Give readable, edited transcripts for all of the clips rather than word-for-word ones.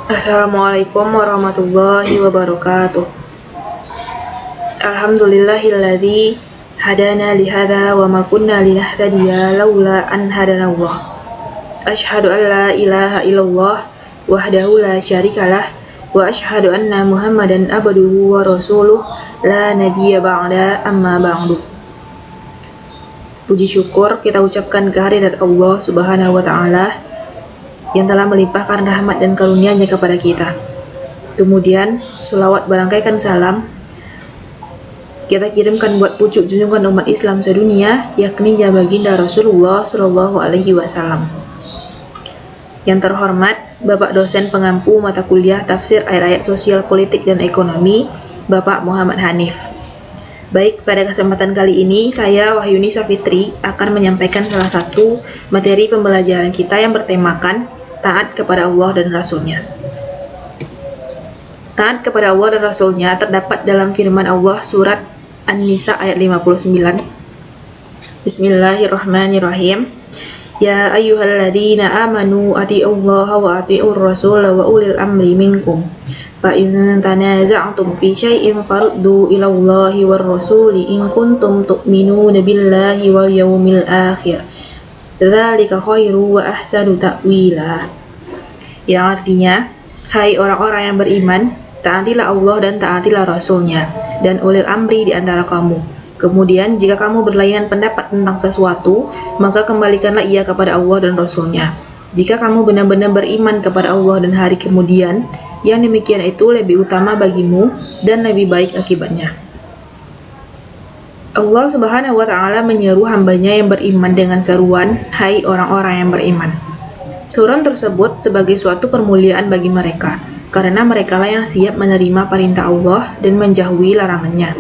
Assalamualaikum warahmatullahi wabarakatuh. Alhamdulillahilladzi hadana lihada wa ma kunna linahtadiya laula an hadanallah. Asyhadu an la ilaha illallah wahdahu la syarikalah wa asyhadu anna Muhammadan abduhu wa rasuluh la nabiyya ba'da amma ba'du. Puji syukur kita ucapkan kehadirat Allah Subhanahu wa taala yang telah melimpahkan rahmat dan karunia-Nya kepada kita. Kemudian, selawat berangkaikan salam kita kirimkan buat pucuk junjungan umat Islam sedunia, yakni baginda Rasulullah Shallallahu Alaihi Wasallam. Yang terhormat, Bapak dosen pengampu mata kuliah tafsir ayat-ayat sosial politik dan ekonomi, Bapak Muhammad Hanif. Baik, pada kesempatan kali ini saya Wahyuni Safitri akan menyampaikan salah satu materi pembelajaran kita yang bertemakan taat kepada Allah dan Rasul-Nya. Taat kepada Allah dan Rasul-Nya terdapat dalam firman Allah surat An-Nisa ayat 59. Bismillahirrahmanirrahim. Ya ayyuhalladzina amanu atiiullaha wa atiiur rasul wa ulil amri minkum. Fa in tanaza'tum fi syai'in faruddu ila Allahi war rasuli in kuntum tu'minuna billahi wal yaumil akhir. Dzalika khairu wa ahsanu ta'wila. Yang artinya, hai orang-orang yang beriman, taatilah Allah dan taatilah Rasul-Nya dan ulil amri di antara kamu. Kemudian jika kamu berlainan pendapat tentang sesuatu, maka kembalikanlah ia kepada Allah dan Rasul-Nya. Jika kamu benar-benar beriman kepada Allah dan hari kemudian, yang demikian itu lebih utama bagimu dan lebih baik akibatnya. Allah Subhanahu wa taala menyeru hambanya yang beriman dengan seruan, hai orang-orang yang beriman. Seruan tersebut sebagai suatu permuliaan bagi mereka, karena merekalah yang siap menerima perintah Allah dan menjauhi larangannya.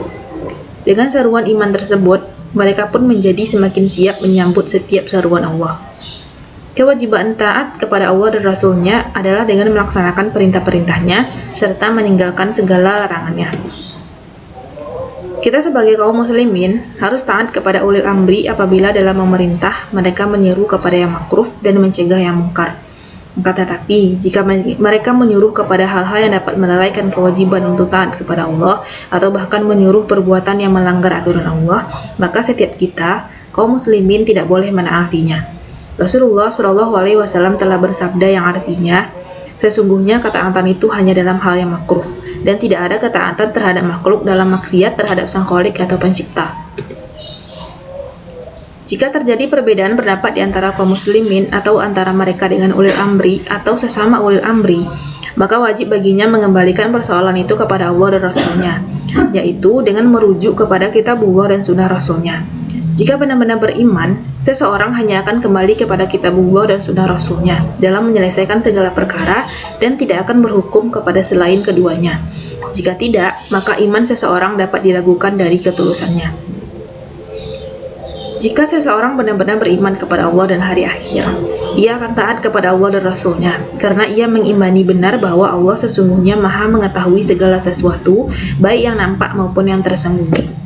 Dengan seruan iman tersebut, mereka pun menjadi semakin siap menyambut setiap seruan Allah. Kewajiban taat kepada Allah dan Rasul-Nya adalah dengan melaksanakan perintah-perintahnya serta meninggalkan segala larangannya. Kita sebagai kaum muslimin harus taat kepada ulil amri apabila dalam memerintah mereka menyeru kepada yang makruf dan mencegah yang mungkar. Tetapi jika mereka menyuruh kepada hal-hal yang dapat melalaikan kewajiban untuk taat kepada Allah atau bahkan menyuruh perbuatan yang melanggar aturan Allah, maka setiap kita kaum muslimin tidak boleh menaatinya. Rasulullah Shallallahu Alaihi Wasallam telah bersabda yang artinya, sesungguhnya ketaatan itu hanya dalam hal yang makruh dan tidak ada ketaatan terhadap makhluk dalam maksiat terhadap Sang Khalik atau Pencipta. Jika terjadi perbedaan pendapat di antara kaum muslimin atau antara mereka dengan ulil amri atau sesama ulil amri, maka wajib baginya mengembalikan persoalan itu kepada Allah dan Rasul-Nya, yaitu dengan merujuk kepada kitabullah dan sunnah Rasul-Nya. Jika benar-benar beriman, seseorang hanya akan kembali kepada kitabullah dan sunnah Rasul-Nya dalam menyelesaikan segala perkara dan tidak akan berhukum kepada selain keduanya. Jika tidak, maka iman seseorang dapat diragukan dari ketulusannya. Jika seseorang benar-benar beriman kepada Allah dan hari akhir, ia akan taat kepada Allah dan Rasul-Nya karena ia mengimani benar bahwa Allah sesungguhnya Maha mengetahui segala sesuatu, baik yang nampak maupun yang tersembunyi.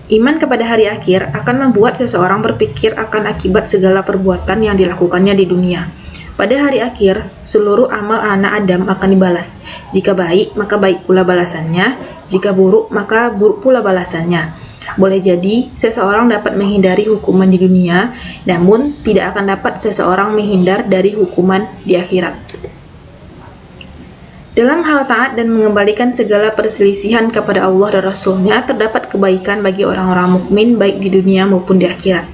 Iman kepada hari akhir akan membuat seseorang berpikir akan akibat segala perbuatan yang dilakukannya di dunia. Pada hari akhir, seluruh amal anak Adam akan dibalas. Jika baik, maka baik pula balasannya. Jika buruk, maka buruk pula balasannya. Boleh jadi, seseorang dapat menghindari hukuman di dunia, namun tidak akan dapat seseorang menghindar dari hukuman di akhirat. Dalam hal taat dan mengembalikan segala perselisihan kepada Allah dan Rasul-Nya terdapat kebaikan bagi orang-orang mukmin baik di dunia maupun di akhirat.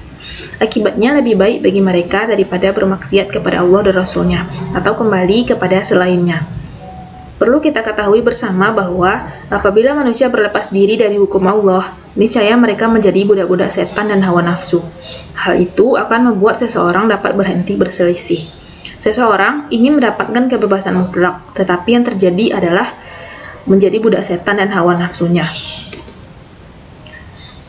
Akibatnya lebih baik bagi mereka daripada bermaksiat kepada Allah dan Rasul-Nya atau kembali kepada selainnya. Perlu kita ketahui bersama bahwa apabila manusia berlepas diri dari hukum Allah, niscaya mereka menjadi budak-budak setan dan hawa nafsu. Hal itu akan membuat seseorang dapat berhenti berselisih. Seseorang ingin mendapatkan kebebasan mutlak, tetapi yang terjadi adalah menjadi budak setan dan hawa nafsunya.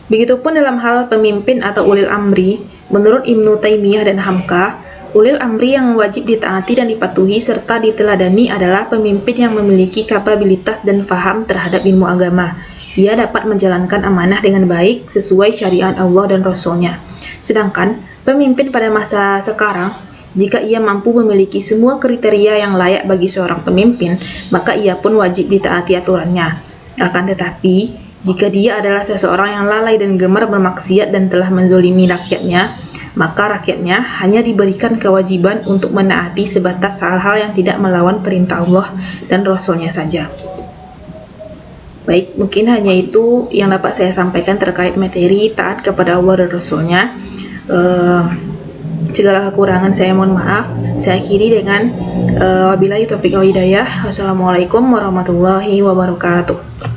Begitupun dalam hal pemimpin atau ulil amri, menurut Ibnu Taimiyah dan Hamka, ulil amri yang wajib ditaati dan dipatuhi serta diteladani adalah pemimpin yang memiliki kapabilitas dan faham terhadap ilmu agama. Ia dapat menjalankan amanah dengan baik sesuai syariat Allah dan Rasul-Nya. Sedangkan pemimpin pada masa sekarang Jika ia mampu memiliki semua kriteria yang layak bagi seorang pemimpin, maka ia pun wajib ditaati aturannya. Akan tetapi, jika dia adalah seseorang yang lalai dan gemar bermaksiat dan telah menzolimi rakyatnya, maka rakyatnya hanya diberikan kewajiban untuk menaati sebatas hal-hal yang tidak melawan perintah Allah dan Rasul-Nya saja. Baik, mungkin hanya itu yang dapat saya sampaikan terkait materi taat kepada Allah dan Rasul-Nya. Segala kekurangan saya mohon maaf. Saya akhiri dengan wabillahi taufiq wal hidayah. Wassalamualaikum warahmatullahi wabarakatuh.